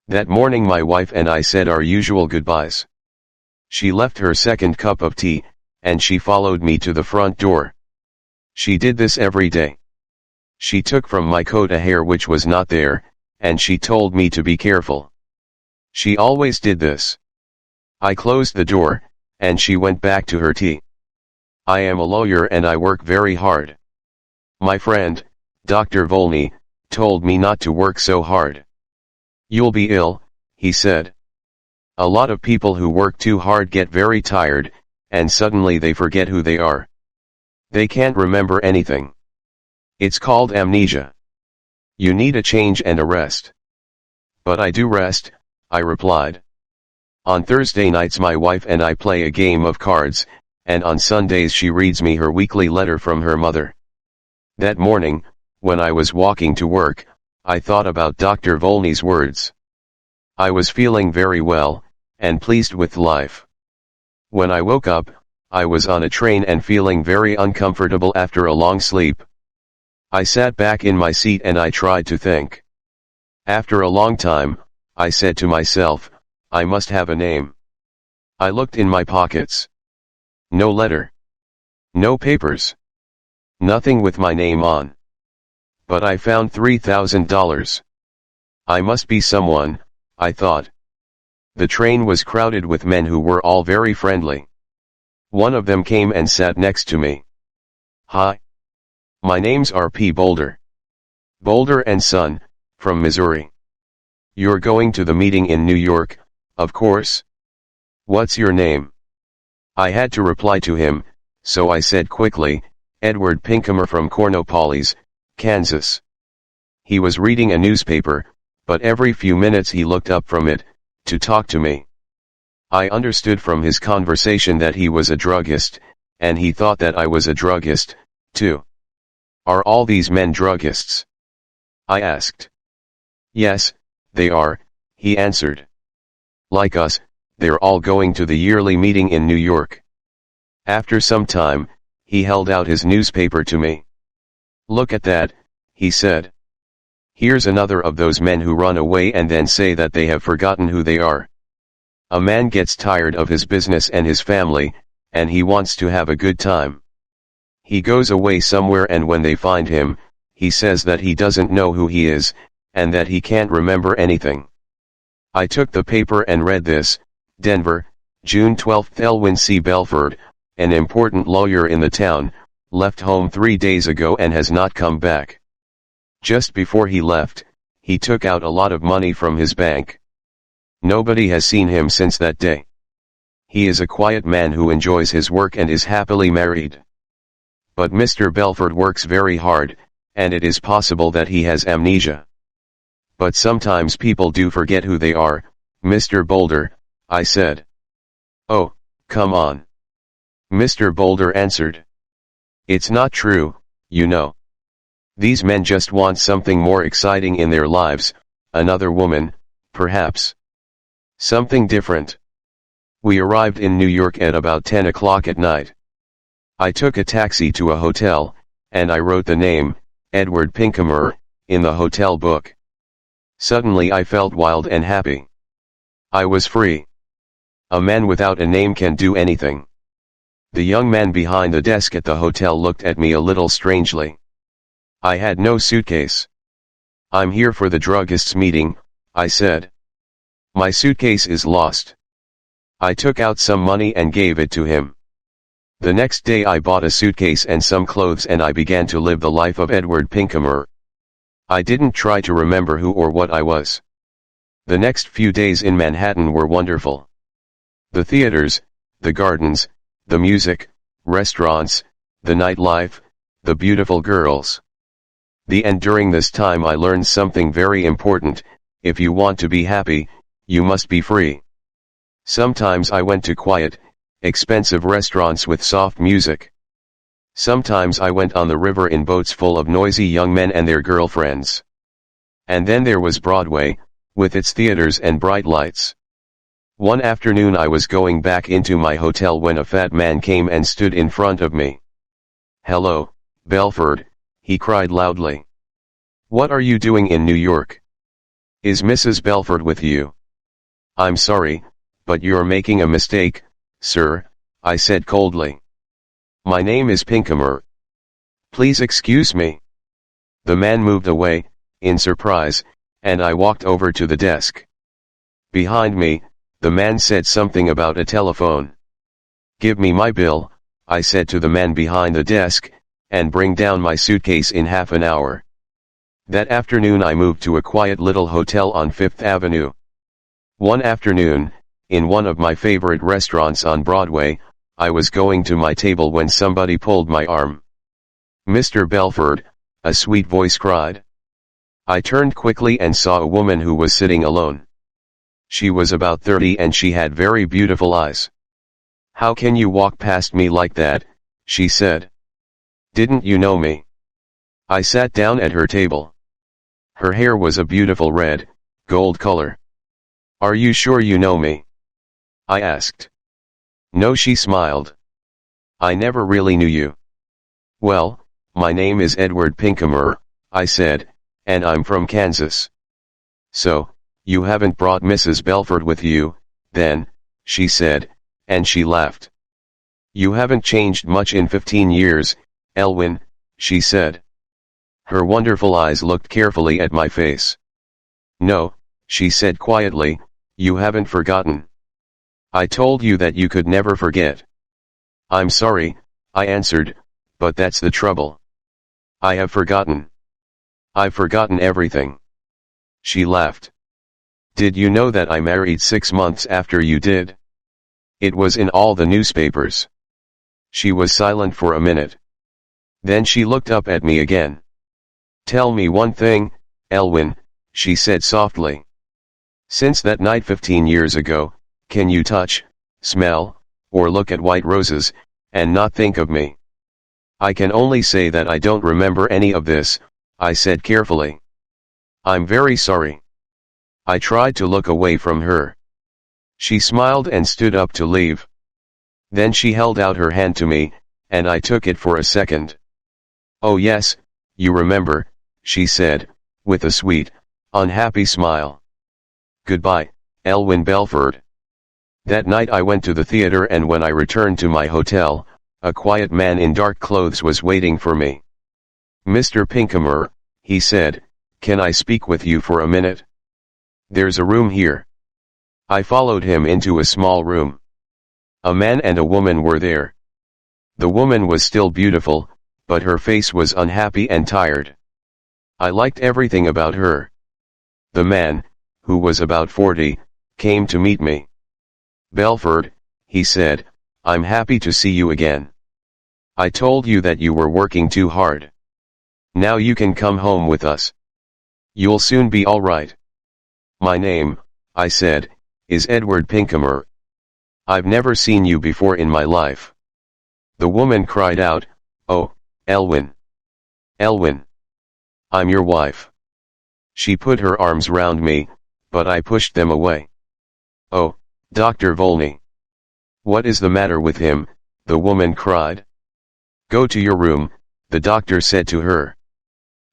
That morning my wife and I said our usual goodbyes. She left her second cup of tea, and she followed me to the front door. She did this every day. She took from my coat a hair which was not there, and she told me to be careful. She always did this. I closed the door, and she went back to her tea. I am a lawyer and I work very hard. My friend, Dr. Volney, told me not to work so hard. You'll be ill, he said. A lot of people who work too hard get very tired, and suddenly they forget who they are. They can't remember anything. It's called amnesia. You need a change and a rest. But I do rest, I replied. On Thursday nights my wife and I play a game of cards, and on Sundays she reads me her weekly letter from her mother. That morning, when I was walking to work, I thought about Dr. Volney's words. I was feeling very well, and pleased with life. When I woke up, I was on a train and feeling very uncomfortable after a long sleep. I sat back in my seat and I tried to think. After a long time, I said to myself, I must have a name. I looked in my pockets. No letter. No papers. Nothing with my name on. But I found $3,000. I must be someone, I thought. The train was crowded with men who were all very friendly. One of them came and sat next to me. Hi. My name's R.P. Boulder. Boulder and Son, from Missouri. You're going to the meeting in New York, of course? What's your name? I had to reply to him, so I said quickly, Edward Pinkheimer from Cornopolis, Kansas. He was reading a newspaper, but every few minutes he looked up from it, to talk to me. I understood from his conversation that he was a druggist, and he thought that I was a druggist, too. Are all these men druggists? I asked. Yes, they are, he answered. Like us, they're all going to the yearly meeting in New York. After some time, he held out his newspaper to me. Look at that, he said. Here's another of those men who run away and then say that they have forgotten who they are. A man gets tired of his business and his family, and he wants to have a good time. He goes away somewhere and when they find him, he says that he doesn't know who he is, and that he can't remember anything. I took the paper and read this, Denver, June 12. Elwyn C. Belford, an important lawyer in the town, left home 3 days ago and has not come back. Just before he left, he took out a lot of money from his bank. Nobody has seen him since that day. He is a quiet man who enjoys his work and is happily married. But Mr. Belford works very hard, and it is possible that he has amnesia. But sometimes people do forget who they are, Mr. Boulder, I said. Oh, come on. Mr. Boulder answered. It's not true, you know. These men just want something more exciting in their lives, another woman, perhaps. Something different. We arrived in New York at about 10 o'clock at night. I took a taxi to a hotel, and I wrote the name, Edward Pinkheimer, in the hotel book. Suddenly I felt wild and happy. I was free. A man without a name can do anything. The young man behind the desk at the hotel looked at me a little strangely. I had no suitcase. I'm here for the druggist's meeting, I said. My suitcase is lost. I took out some money and gave it to him. The next day I bought a suitcase and some clothes and I began to live the life of Edward Pinkheimer. I didn't try to remember who or what I was. The next few days in Manhattan were wonderful. The theaters, the gardens, the music, restaurants, the nightlife, the beautiful girls. During this time I learned something very important, if you want to be happy, you must be free. Sometimes I went to quiet, expensive restaurants with soft music. Sometimes I went on the river in boats full of noisy young men and their girlfriends. And then there was Broadway, with its theaters and bright lights. One afternoon I was going back into my hotel when a fat man came and stood in front of me. Hello, Belford, he cried loudly. What are you doing in New York? Is Mrs. Belford with you? I'm sorry, but you're making a mistake, sir, I said coldly. My name is Pinkham. Please excuse me. The man moved away, in surprise, and I walked over to the desk. Behind me, the man said something about a telephone. Give me my bill, I said to the man behind the desk, and bring down my suitcase in half an hour. That afternoon I moved to a quiet little hotel on Fifth Avenue. One afternoon, in one of my favorite restaurants on Broadway, I was going to my table when somebody pulled my arm. Mr. Belford, a sweet voice cried. I turned quickly and saw a woman who was sitting alone. She was about 30 and she had very beautiful eyes. How can you walk past me like that, she said. Didn't you know me? I sat down at her table. Her hair was a beautiful red, gold color. Are you sure you know me? I asked. No, she smiled. I never really knew you. Well, my name is Edward Pinkham, I said, and I'm from Kansas. So, you haven't brought Mrs. Belford with you, then, she said, and she laughed. You haven't changed much in 15 years, Elwyn, she said. Her wonderful eyes looked carefully at my face. No, she said quietly, you haven't forgotten. I told you that you could never forget. I'm sorry, I answered, but that's the trouble. I have forgotten. I've forgotten everything. She laughed. Did you know that I married 6 months after you did? It was in all the newspapers. She was silent for a minute. Then she looked up at me again. Tell me one thing, Elwyn, she said softly. Since that night 15 years ago, can you touch, smell, or look at white roses, and not think of me? I can only say that I don't remember any of this, I said carefully. I'm very sorry. I tried to look away from her. She smiled and stood up to leave. Then she held out her hand to me, and I took it for a second. Oh yes, you remember, she said, with a sweet, unhappy smile. Goodbye, Elwyn Belford. That night I went to the theater, and when I returned to my hotel, a quiet man in dark clothes was waiting for me. Mr. Pinkham, he said, can I speak with you for a minute? There's a room here. I followed him into a small room. A man and a woman were there. The woman was still beautiful, but her face was unhappy and tired. I liked everything about her. The man, who was about 40, came to meet me. Belford, he said, I'm happy to see you again. I told you that you were working too hard. Now you can come home with us. You'll soon be all right. My name, I said, is Edward Pinkham. I've never seen you before in my life. The woman cried out, Oh, Elwyn. Elwyn. I'm your wife. She put her arms round me, but I pushed them away. Oh, Dr. Volney. What is the matter with him? The woman cried. Go to your room, the doctor said to her.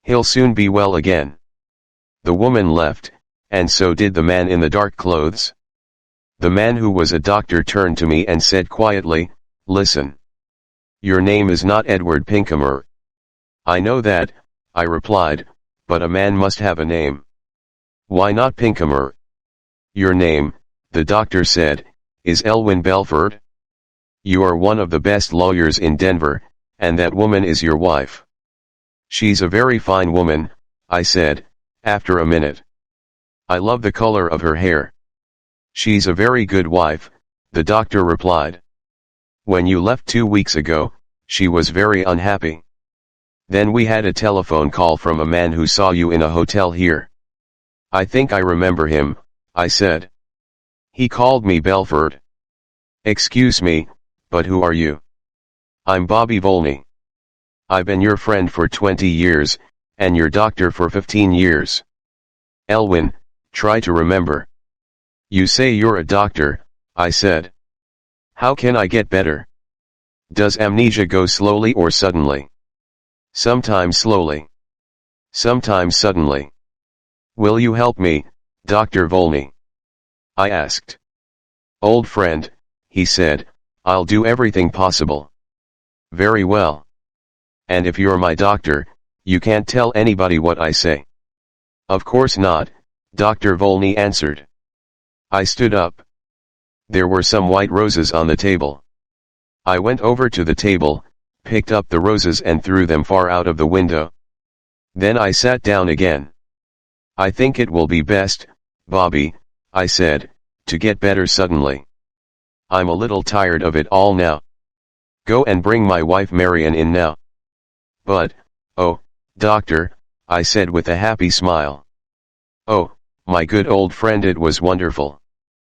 He'll soon be well again. The woman left, and so did the man in the dark clothes. The man who was a doctor turned to me and said quietly, Listen. Your name is not Edward Pinkham. I know that, I replied, but a man must have a name. Why not Pinkham? Your name, the doctor said, is Elwyn Belford. You are one of the best lawyers in Denver, and that woman is your wife. She's a very fine woman, I said, after a minute. I love the color of her hair. She's a very good wife, the doctor replied. When you left 2 weeks ago, she was very unhappy. Then we had a telephone call from a man who saw you in a hotel here. I think I remember him, I said. He called me Belford. Excuse me, but who are you? I'm Bobby Volney. I've been your friend for 20 years, and your doctor for 15 years. Elwyn, try to remember. You say you're a doctor, I said. How can I get better? Does amnesia go slowly or suddenly? Sometimes slowly. Sometimes suddenly. Will you help me, Dr. Volney? I asked. Old friend, he said, I'll do everything possible. Very well. And if you're my doctor, you can't tell anybody what I say. Of course not, Dr. Volney answered. I stood up. There were some white roses on the table. I went over to the table, picked up the roses and threw them far out of the window. Then I sat down again. I think it will be best, Bobby, I said, to get better suddenly. I'm a little tired of it all now. Go and bring my wife Marian in now. But, oh, doctor, I said with a happy smile. Oh, my good old friend, it was wonderful.